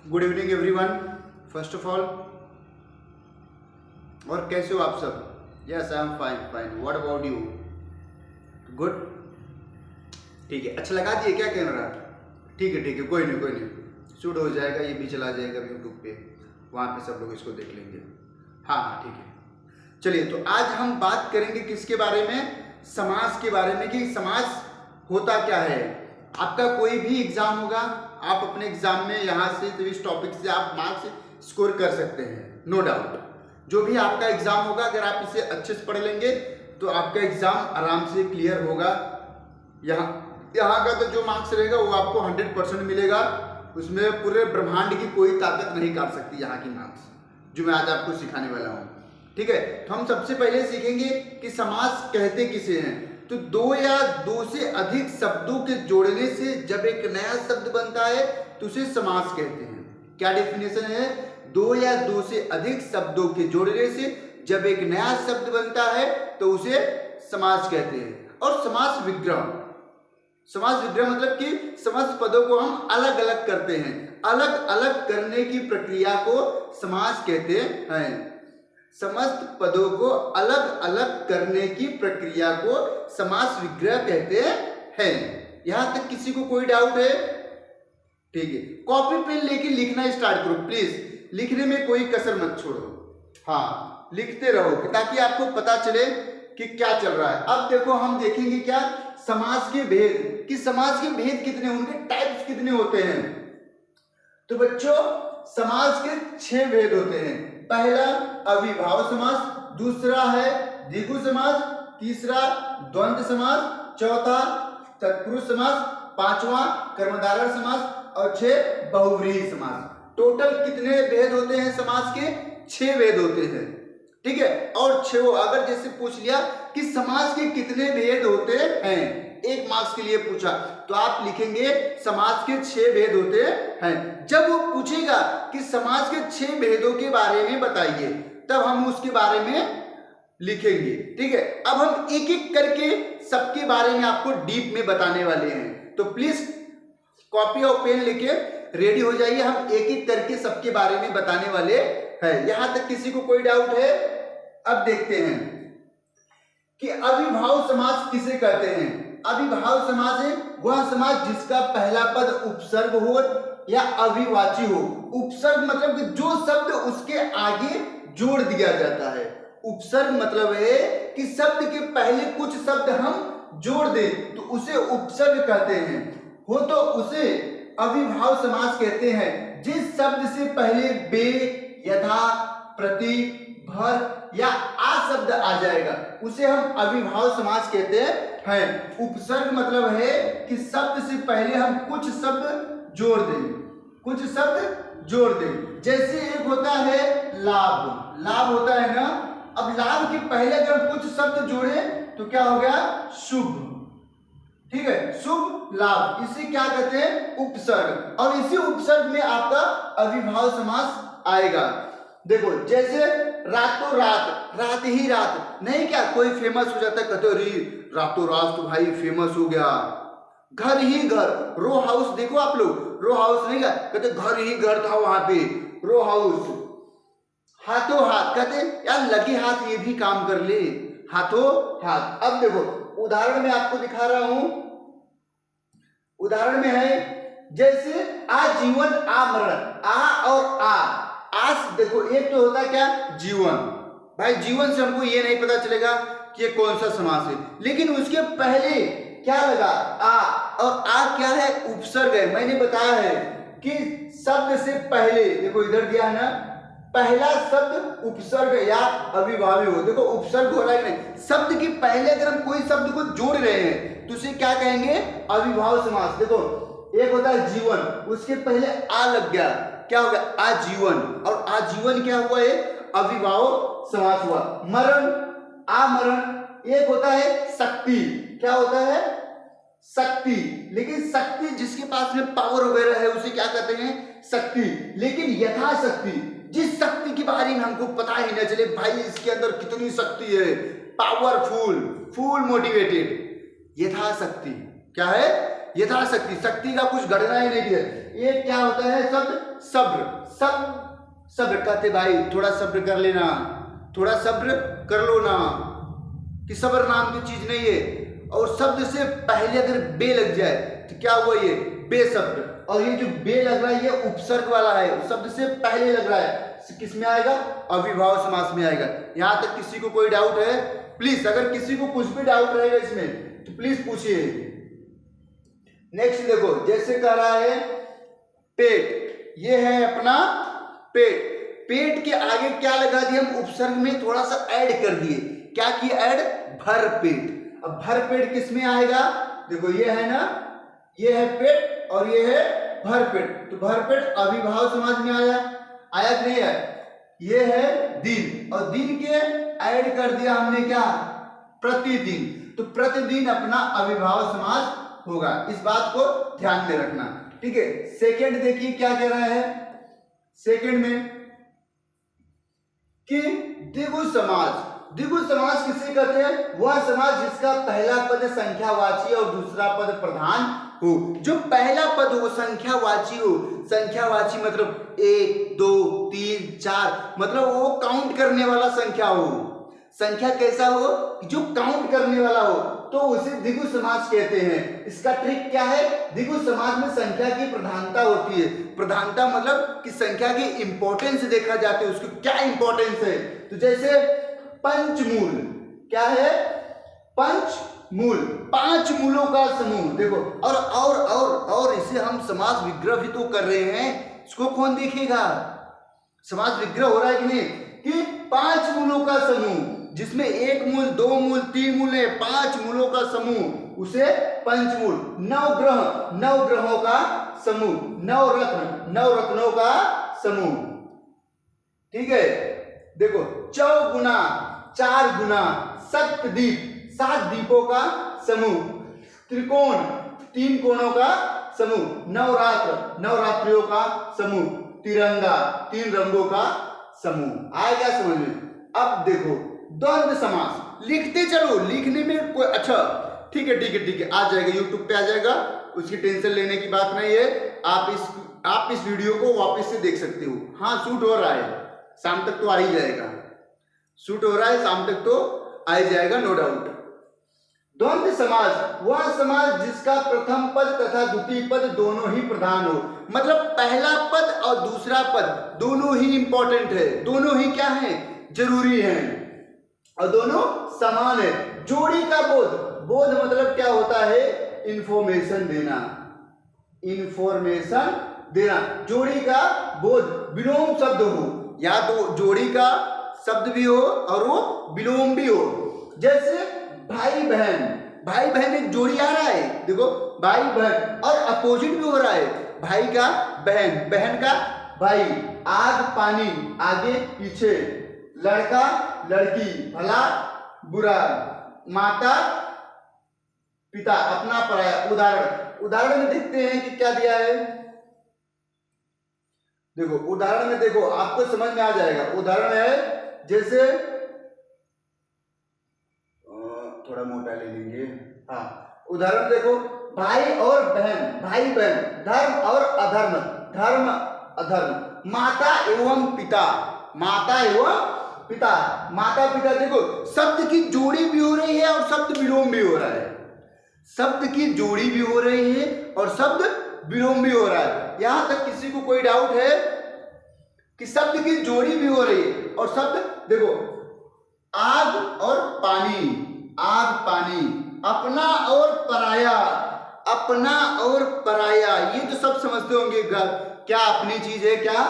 Good evening everyone. First of all, और कैसे हो आप सब? Yes, I am fine fine. What about you? Good, ठीक है। अच्छा लगा दिए क्या कैमरा? ठीक है ठीक है, कोई नहीं कोई नहीं, शूट हो जाएगा, ये भी चला जाएगा यूट्यूब पे, वहाँ पे सब लोग इसको देख लेंगे। हाँ हाँ ठीक है। चलिए, तो आज हम बात करेंगे किसके बारे में? समाज के बारे में, कि समाज होता क्या है। आपका कोई भी एग्जाम होगा, आप अपने एग्जाम में यहाँ से तो इस टॉपिक से आप मार्क्स स्कोर कर सकते हैं, नो डाउट। जो भी आपका एग्जाम होगा, अगर आप इसे अच्छे से पढ़ लेंगे तो आपका एग्जाम आराम से क्लियर होगा। यहाँ का तो जो मार्क्स रहेगा वो आपको 100% मिलेगा। उसमें पूरे ब्रह्मांड की कोई ताकत नहीं काट सकती यहाँ की मार्क्स, जो मैं आज आपको सिखाने वाला हूँ। ठीक है, तो हम सबसे पहले सीखेंगे कि समास कहते किसे हैं। तो दो या दो से अधिक शब्दों के जोड़ने से जब एक नया शब्द बनता है तो उसे समास कहते हैं। क्या डेफिनेशन है? दो या दो से अधिक शब्दों के जोड़ने से जब एक नया शब्द बनता है तो उसे समास कहते हैं। और समास विग्रह, समास विग्रह मतलब कि समस्त पदों को हम अलग अलग करते हैं, अलग अलग करने की प्रक्रिया को समास कहते हैं। समस्त पदों को अलग अलग करने की प्रक्रिया को समास विग्रह कहते हैं। यहां तक किसी को कोई डाउट है? ठीक है, कॉपी पेन लेके लिखना स्टार्ट करो प्लीज, लिखने में कोई कसर मत छोड़ो। हाँ, लिखते रहो ताकि आपको पता चले कि क्या चल रहा है। अब देखो, हम देखेंगे क्या? समास के भेद, कि समास के भेद कितने, उनके टाइप्स कितने होते हैं। तो बच्चों, समास के 6 भेद होते हैं। पहला अविभाव समास, दूसरा है द्विगु समास, तीसरा द्वंद्व समास, चौथा तत्पुरुष समास, पांचवा कर्मधारय समास और 6 बहुव्रीहि समास। टोटल कितने भेद होते हैं समास के? 6 भेद होते हैं। ठीक है, और 6 अगर जैसे पूछ लिया कि समास के कितने भेद होते हैं, 1 मार्क्स के लिए पूछा, तो आप लिखेंगे समास के 6 भेद होते हैं। जब वो पूछेगा कि समास के 6 भेदों के बारे में बताइए, तब हम उसके बारे में लिखेंगे। ठीक है, अब हम एक एक करके सबके बारे में आपको डीप में बताने वाले हैं। तो प्लीज कॉपी और पेन लेके रेडी हो जाइए, हम एक एक करके सबके बारे में बताने वाले हैं। यहां तक किसी को कोई डाउट है? अब देखते हैं कि अविभाव समास किसे कहते हैं। अविभाव समास है वह समास जिसका पहला पद उपसर्ग हो या अविवाची हो। उपसर्ग मतलब कि जो शब्द उसके आगे जोड़ दिया जाता है। उपसर्ग मतलब है कि शब्द के पहले कुछ शब्द हम जोड़ दें तो उसे उपसर्ग कहते हैं। हो तो उसे अविभाव समास कहते हैं। जिस शब्द से पहले बे, यथा, प्रति, भर या आ शब्द आ जाएगा उसे हम अविभाव समास कहते हैं। उपसर्ग मतलब है कि शब्द से पहले हम कुछ शब्द जोड़ दें, कुछ शब्द जोड़ दें। जैसे एक होता है लाभ, लाभ होता है ना। अब लाभ के पहले अगर हम कुछ शब्द जोड़े तो क्या हो गया? शुभ। ठीक है, शुभ लाभ, इसे क्या कहते हैं? उपसर्ग। और इसी उपसर्ग में आपका अविभाव समास आएगा। देखो, जैसे रातों रात, रात ही रात, नहीं क्या कोई फेमस हो जाता है, कहते अरे रातों रात तो भाई फेमस हो गया। घर ही घर, रो हाउस, देखो आप लोग, रो हाउस नहीं क्या कहते, घर ही घर था वहां पे, रो हाउस। हाथों हाथ, कहते यार लगे हाथ ये भी काम कर ले, हाथों हाथ। अब देखो, उदाहरण में आपको दिखा रहा हूं, उदाहरण में है जैसे आजीवन, आमरण, आ और आस। देखो, एक तो होता है क्या? जीवन। भाई जीवन से हमको ये नहीं पता चलेगा कि ये कौन सा समास है, लेकिन उसके पहले क्या लगा? आ, और आ क्या है? उपसर्ग है। मैंने बताया है कि शब्द से पहले, देखो इधर दिया है ना, पहला शब्द उपसर्ग या अविभावी हो। देखो उपसर्ग हो रहा है नहीं, शब्द के पहले अगर हम कोई शब्द को जोड़ रहे हैं तो उसे क्या कहेंगे? अविभाव समास। देखो, एक होता है जीवन, उसके पहले आ लग गया, क्या हो गया? आजीवन। और आजीवन क्या हुआ? है अविभाव समास हुआ। मरण, आमरण। एक होता है शक्ति, क्या होता है? शक्ति। लेकिन शक्ति जिसके पास में पावर वगैरह है उसे क्या कहते हैं? शक्ति। लेकिन यथाशक्ति, जिस शक्ति के बारे में हमको पता ही न चले भाई इसके अंदर कितनी शक्ति है, पावरफुल, फुल मोटिवेटेड, यथाशक्ति, क्या है? यथाशक्ति, शक्ति का कुछ घटना ही नहीं है। ये क्या होता है शब्द? सब्र। सब्र कहते भाई थोड़ा सब्र कर लेना, थोड़ा सब्र कर लो ना, कि सब्र नाम की चीज नहीं है। और शब्द से पहले अगर बे लग जाए तो क्या हुआ? ये बेसब्र। और ये जो बे लग रहा है ये उपसर्ग वाला है, शब्द से पहले लग रहा है, किस में आएगा? अविभाव समास में आएगा। यहां तक किसी को कोई डाउट है? प्लीज, अगर किसी को कुछ भी डाउट रहेगा इसमें तो प्लीज पूछिए। नेक्स्ट देखो, जैसे कह रहा है पेट, ये है अपना पेट। पेट के आगे क्या लगा दिया? हम उपसर्ग में थोड़ा सा ऐड कर दिए। क्या किया ऐड? भर पेट। अब भर पेट किस में आएगा? देखो ये है ना, ये है पेट और ये है भर पेट, तो भर पेट अविभाव समाज में आया कि नहीं है? ये है दिन, और दिन के ऐड कर दिया हमने क्या? प्रतिदिन, तो प्रतिदिन अपना अविभाव समास होगा। इस बात को ध्यान में रखना, ठीक है। सेकंड देखिए क्या कह रहा है सेकंड में कि द्विगु समाज। द्विगु समाज किसे कहते हैं? वह समाज जिसका पहला पद संख्यावाची और दूसरा पद प्रधान हो। जो पहला पद हो संख्यावाची हो, संख्यावाची मतलब 1 2 3 4, मतलब वो काउंट करने वाला संख्या हो। संख्या कैसा हो? जो काउंट करने वाला हो, तो उसे द्विगु समास कहते हैं। इसका ट्रिक क्या है? द्विगु समास में संख्या की प्रधानता होती है। प्रधानता मतलब कि संख्या की इंपॉर्टेंस देखा जाता है, उसको क्या इंपॉर्टेंस है। तो जैसे पंचमूल, क्या है? पंचमूल, 5 मूलों का समूह। देखो, और इसे हम समास विग्रह भी तो कर रहे हैं, इसको कौन देखेगा? समास विग्रह हो रहा है कि नहीं? कि 5 मूलों का समूह, जिसमें 1 मूल 2 मूल 3 मूल है, 5 मूलों का समूह, उसे पंचमूल। 9 ग्रहों का समूह, 9 रत्नों का समूह, ठीक है। देखो, चौगुना 4 गुना, सप्तद्वीप 7 द्वीपों का समूह, त्रिकोण 3 कोणों का समूह, नवरात्रियों का समूह, तिरंगा 3 रंगों का समूह। आएगा समझ में? अब देखो द्वंद्व समास, लिखते चलो, लिखने में कोई अच्छा ठीक है, आ जाएगा, यूट्यूब पे आ जाएगा, उसकी टेंशन लेने की बात नहीं है। आप इस वीडियो को वापस से देख सकते हो। हाँ, शूट हो रहा है, शाम तक तो आ ही जाएगा, शूट हो रहा है, शाम तक तो आ ही जाएगा, नो डाउट। द्वंद्व समास वह समास जिसका प्रथम पद तथा द्वितीय पद दोनों ही प्रधान हो। मतलब पहला पद और दूसरा पद दोनों ही इंपॉर्टेंट है, दोनों ही क्या है? जरूरी है, और दोनों समान है। जोड़ी का बोध मतलब क्या होता है? इंफॉर्मेशन देना। जोड़ी का बोध विलोम शब्द हो, या तो जोड़ी का शब्द भी हो और वो विलोम भी हो। जैसे भाई बहन एक जोड़ी आ रहा है, देखो भाई बहन, और अपोजिट भी हो रहा है, भाई का बहन, बहन का भाई, आग पानी, आगे पीछे, लड़का लड़की, भला बुरा, माता पिता, अपना पराया। उदाहरण में देखते हैं कि क्या दिया है। देखो उदाहरण में देखो, आपको समझ में आ जाएगा। उदाहरण है जैसे, थोड़ा मोटा ले लेंगे। हाँ, उदाहरण देखो, भाई और बहन, धर्म और अधर्म, धर्म अधर्म, माता एवं पिता, माता पिता। देखो शब्द की जोड़ी भी हो रही है और शब्द विलोम भी हो रहा है, शब्द की जोड़ी भी हो रही है और शब्द विलोम भी हो रहा है। यहां तक किसी को कोई डाउट है कि शब्द की जोड़ी भी हो रही है और शब्द, देखो आग और पानी, अपना और पराया, ये तो सब समझते होंगे, क्या अपनी चीज है, क्या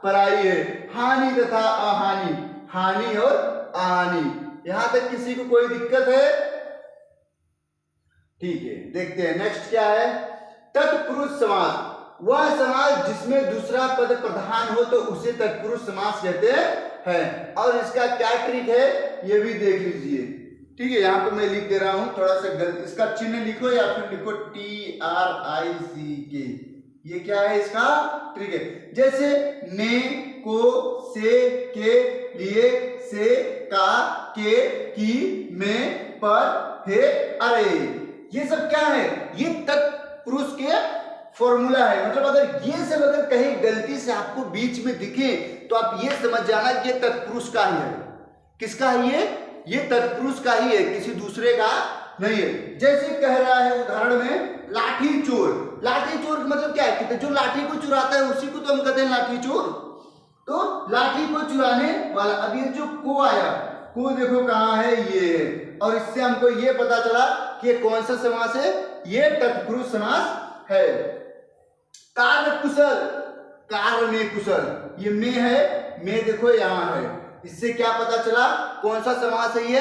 पराई है। हानि तथा अहानि, हानि और अहानि। यहां तक किसी को कोई दिक्कत है? ठीक है, देखते हैं नेक्स्ट क्या है। तत्पुरुष समास वह समास जिसमें दूसरा पद प्रधान हो तो उसे तत्पुरुष समास कहते हैं। और इसका क्या ट्रिक है ये भी देख लीजिए, ठीक है। यहाँ पे मैं लिख दे रहा हूं, थोड़ा सा इसका चिन्ह लिखो या फिर लिखो TRICK, ये क्या है इसका ट्रिक है। जैसे ने, को, से, के, लिए, से, का, के, की, में, पर, हे, अरे, ये सब क्या है, ये तत्पुरुष के फॉर्मूला है। मतलब अगर ये सब अगर कहीं गलती से आपको बीच में दिखे तो आप ये समझ जाना कि ये तत्पुरुष का ही है। किसका है ये तत्पुरुष का ही है, किसी दूसरे का नहीं है। जैसे कह रहा है उदाहरण में लाठी चोर। लाठी चोर मतलब क्या है कि जो लाठी को चुराता है उसी को तो हम कहते हैं लाठी चोर। तो लाठी को चुराने वाला। अब ये जो को आया, को देखो कहाँ है, ये है। और इससे हमको ये पता चला कि ये कौन सा समास है, ये तत्पुरुष समास है। कार्य कुशल, कार्य में कुशल, ये में है, में देखो यहाँ है। इससे क्या पता चला कौन सा समास है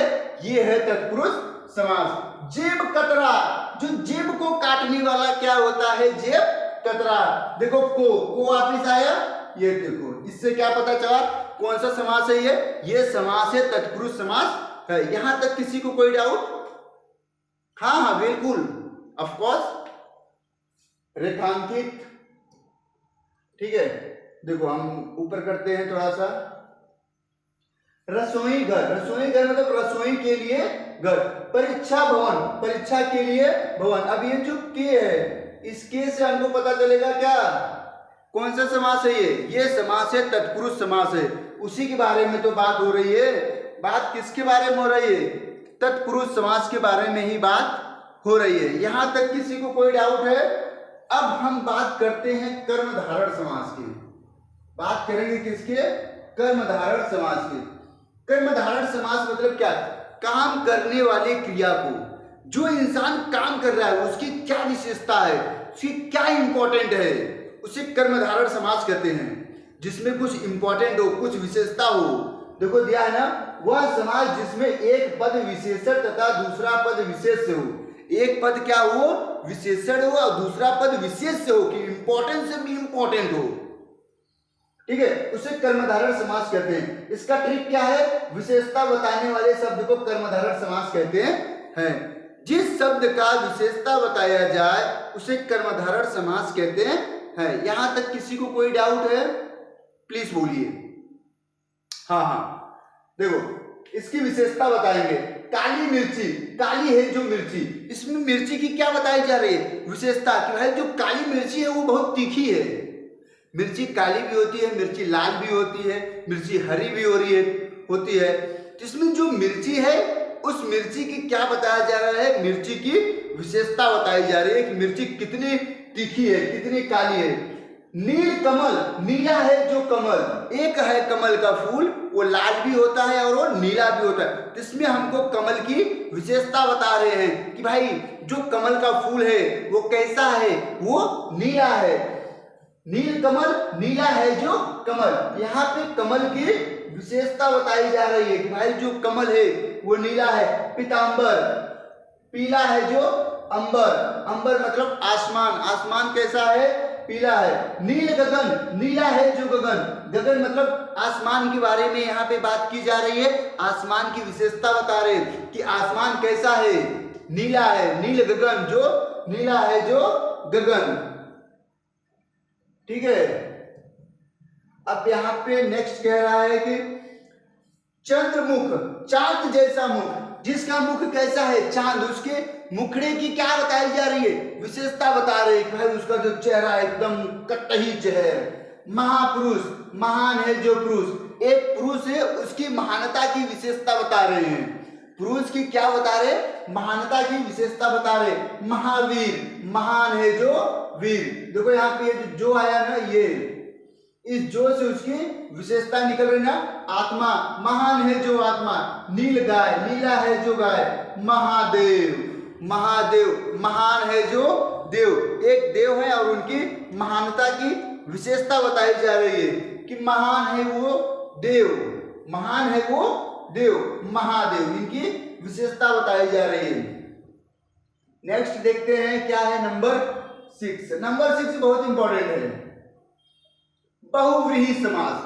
ये है तत्पुरुष समास। जेब कतरा, जो जेब को काटने वाला क्या होता है, जेब कतरा। देखो को वापिस आया, ये देखो। इससे क्या पता चला कौन सा समास है ये समास है, तत्पुरुष समास है। यहां तक किसी को कोई डाउट? हाँ बिल्कुल, ऑफ कोर्स। रेखांकित, ठीक है। देखो हम ऊपर करते हैं थोड़ा सा। रसोई घर, रसोई घर मतलब रसोई के लिए घर। परीक्षा भवन, परीक्षा के लिए भवन। अब ये जो के है, इस के से हमको पता चलेगा क्या कौन सा समास है ये समास है, तत्पुरुष समास है। उसी के बारे में तो बात हो रही है। बात किसके बारे में हो रही है, तत्पुरुष समास के बारे में ही बात हो रही है। यहां तक किसी को कोई डाउट है? अब हम बात करते हैं कर्मधारय समास की। बात करेंगे किसके, कर्मधारय समास की। कर्मधारय समास मतलब क्या, काम करने वाले क्रिया को, जो इंसान काम कर रहा है उसकी क्या विशेषता है, उसकी क्या इंपॉर्टेंट है, उसे कर्मधारय समास कहते हैं। जिसमें कुछ इंपॉर्टेंट हो, कुछ विशेषता हो। देखो दिया है ना, वह समास जिसमें एक पद विशेषण तथा दूसरा पद विशेष से हो। एक पद क्या हो, विशेषण हो, और दूसरा पद विशेष से हो, कि इंपॉर्टेंट से भी इंपॉर्टेंट हो, ठीक है, उसे कर्मधारय समास कहते हैं। इसका ट्रिक क्या है, विशेषता बताने वाले शब्द को कर्मधारय समास कहते हैं। जिस शब्द का विशेषता बताया जाए उसे कर्मधारय समास कहते हैं। यहां तक किसी को कोई डाउट है? प्लीज बोलिए। हाँ, देखो इसकी विशेषता बताएंगे। काली मिर्ची, काली है जो मिर्ची, इसमें मिर्ची की क्या बताई जा रही है, विशेषता कि भाई जो काली मिर्ची है वो बहुत तीखी है। मिर्ची काली भी होती है, मिर्ची लाल भी होती है, मिर्ची हरी भी होती है। जिसमें जो मिर्ची है उस मिर्ची की क्या बताया जा रहा है, मिर्ची की विशेषता बताई जा रही है कि मिर्ची कितनी तीखी है, कितनी काली है। नील कमल, नीला है जो कमल, एक है कमल का फूल, वो लाल भी होता है और वो नीला भी होता है। इसमें हमको कमल की विशेषता बता रहे हैं कि भाई जो कमल का फूल है वो कैसा है, वो नीला है। नील कमल, नीला है जो कमल। यहाँ पे कमल की विशेषता बताई जा रही है कि भाई जो कमल है वो नीला है। पीतांबर, पीला है जो अंबर, अंबर मतलब आसमान, आसमान कैसा है, पीला है। नील गगन, नीला है जो गगन, गगन मतलब आसमान के बारे में यहाँ पे बात की जा रही है। आसमान की विशेषता बता रहे हैं कि आसमान कैसा है, नीला है। नील गगन, जो नीला है जो गगन, ठीक है। अब यहाँ पे नेक्स्ट कह रहा है कि चंद्रमुख, चांद जैसा मुख, जिसका मुख कैसा है, चांद, उसके मुखड़े की क्या बताई जा रही है, विशेषता बता रहे हैं कि भाई उसका जो चेहरा एकदम कटही चेहरा। महापुरुष, महान है जो पुरुष, एक पुरुष है उसकी महानता की विशेषता बता रहे हैं। पुरुष की क्या बता रहे, महानता की विशेषता बता रहे। महावीर, महान है जो वीर। देखो यहाँ पे जो आया ना, ये इस जो से उसकी विशेषता निकल रही ना। आत्मा, महान है जो आत्मा। नील गाय, नीला है जो गाय। महादेव, महादेव, महान है जो देव, एक देव है और उनकी महानता की विशेषता बताई जा रही है कि महान है वो देव, महान है वो देव, महादेव, इनकी विशेषता बताई जा रही है। नेक्स्ट देखते हैं क्या है, नंबर 6। नंबर 6 बहुत इंपॉर्टेंट है। बहुव्रीहि समास,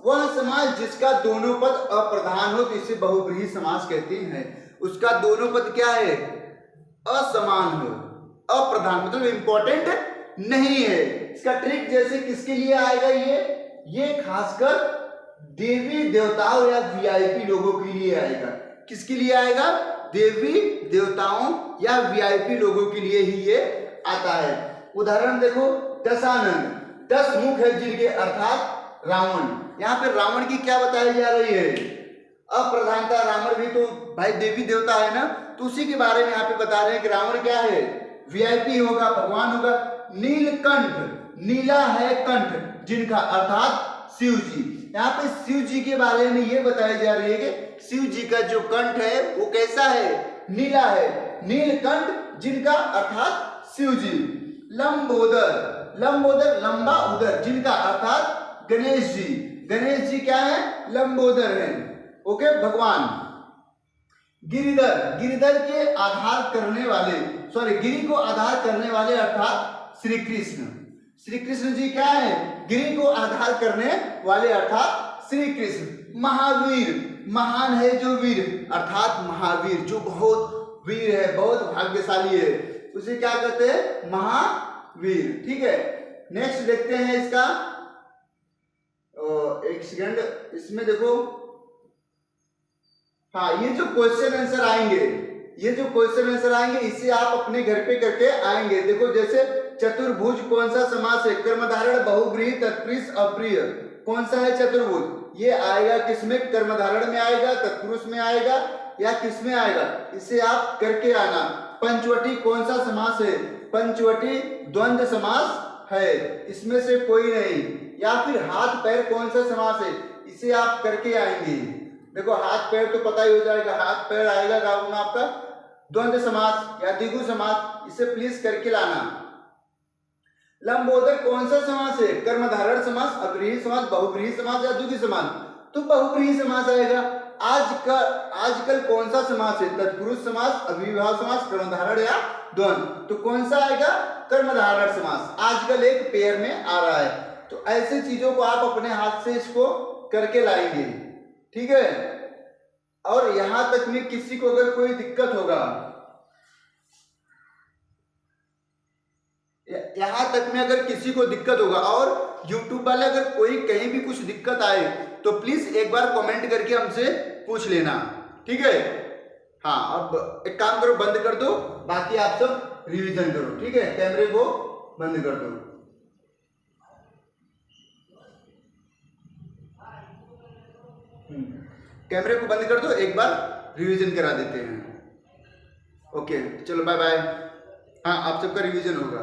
वह समास जिसका दोनों पद अप्रधान हो तो इसे बहुव्रीहि समास कहते हैं। उसका दोनों पद क्या है, असमान हो, अप्रधान मतलब इंपॉर्टेंट नहीं है। इसका ट्रिक जैसे किसके लिए आएगा, ये खासकर देवी देवताओं या वीआईपी लोगों के लिए आएगा। किसके लिए आएगा, देवी देवताओं या वीआईपी लोगों के लिए ही ये आता है। उदाहरण देखो, दशानन, 10 मुख है जिनके, अर्थात रावण। यहाँ पे रावण की क्या बताई जा रही है? अप्रधानता। रावण भी तो भाई देवी देवता है ना, तो उसी के बारे में यहाँ पे बता रहे हैं कि रावण क्या है? वीआईपी होगा, भगवान होगा। नीलकंठ, नीला है कंठ जिनका, अर्थात शिव जी। यहाँ पे शिव जी के बारे में ये बताई जा रही है कि शिव जी का जो कंठ है वो कैसा है? नीला है। नीलकंठ जिनका, अर्थात शिव जी। लंबोदर, लंबोदर लंबा उदर जिनका, अर्थात गणेश जी। गणेश जी क्या है? लंबोदर है। ओके, भगवान। गिरिधर, गिरिधर के आधार करने वाले, सॉरी गिरि को आधार करने वाले, अर्थात श्री कृष्ण। श्री कृष्ण जी क्या है? गिरि को आधार करने वाले, अर्थात श्री कृष्ण। महावीर, महान है जो वीर, अर्थात महावीर, जो बहुत वीर है, बहुत भाग्यशाली है, उसे क्या कहते हैं? महावीर। ठीक है, नेक्स्ट देखते हैं इसका। एक सेकंड, इसमें देखो, हाँ, ये जो क्वेश्चन आंसर आएंगे, ये जो क्वेश्चन आंसर आएंगे, इसे आप अपने घर पे करके आएंगे। देखो, जैसे चतुर्भुज कौन सा समास है? कर्मधारय, बहुव्रीहि, तत्पुरुष, अप्रिय। कौन सा है चतुर्भुज? ये आएगा किसमें? कर्मधारय में आएगा, तत्पुरुष में आएगा, या किस में आएगा? इसे आप करके आना। पंचवटी कौन सा समास है? पंचवटी द्वंद्व समास है, इसमें से कोई नहीं। या फिर हाथ पैर कौन सा समास है? इसे आप करके आएंगे। देखो, हाथ पैर तो पता ही हो जाएगा, हाथ पैर आएगा गाउन आपका द्वंद्व समास या द्विगु समास, इसे प्लीज करके लाना। लंबोदर कौन सा समास है? कर्मधारय समास, अव्रीहि समास, बहुव्रीहि समास या द्विगु समास? तो बहुव्रीहि समास आएगा। आजकल कौन सा समास है? तत्पुरुष समास, अव्ययभाव समास, कर्मधारय या द्वंद्व? तो कौन सा आएगा? कर्मधारय समास। आजकल एक पेयर में आ रहा है। तो ऐसे चीजों को आप अपने हाथ से इसको करके लाएंगे। ठीक है, और यहां तक में किसी को अगर कोई दिक्कत होगा, यहां तक में अगर किसी को दिक्कत होगा, और YouTube वाले अगर कोई कहीं भी कुछ दिक्कत आए तो प्लीज एक बार कमेंट करके हमसे पूछ लेना। ठीक है, हाँ, अब एक काम करो, बंद कर दो, बाकी आप सब रिवीजन करो। ठीक है, कैमरे को बंद कर दो। कैमरे को बंद कर दो, एक बार रिवीजन करा देते हैं। ओके, चलो बाय बाय। हाँ, आप सबका रिवीजन होगा।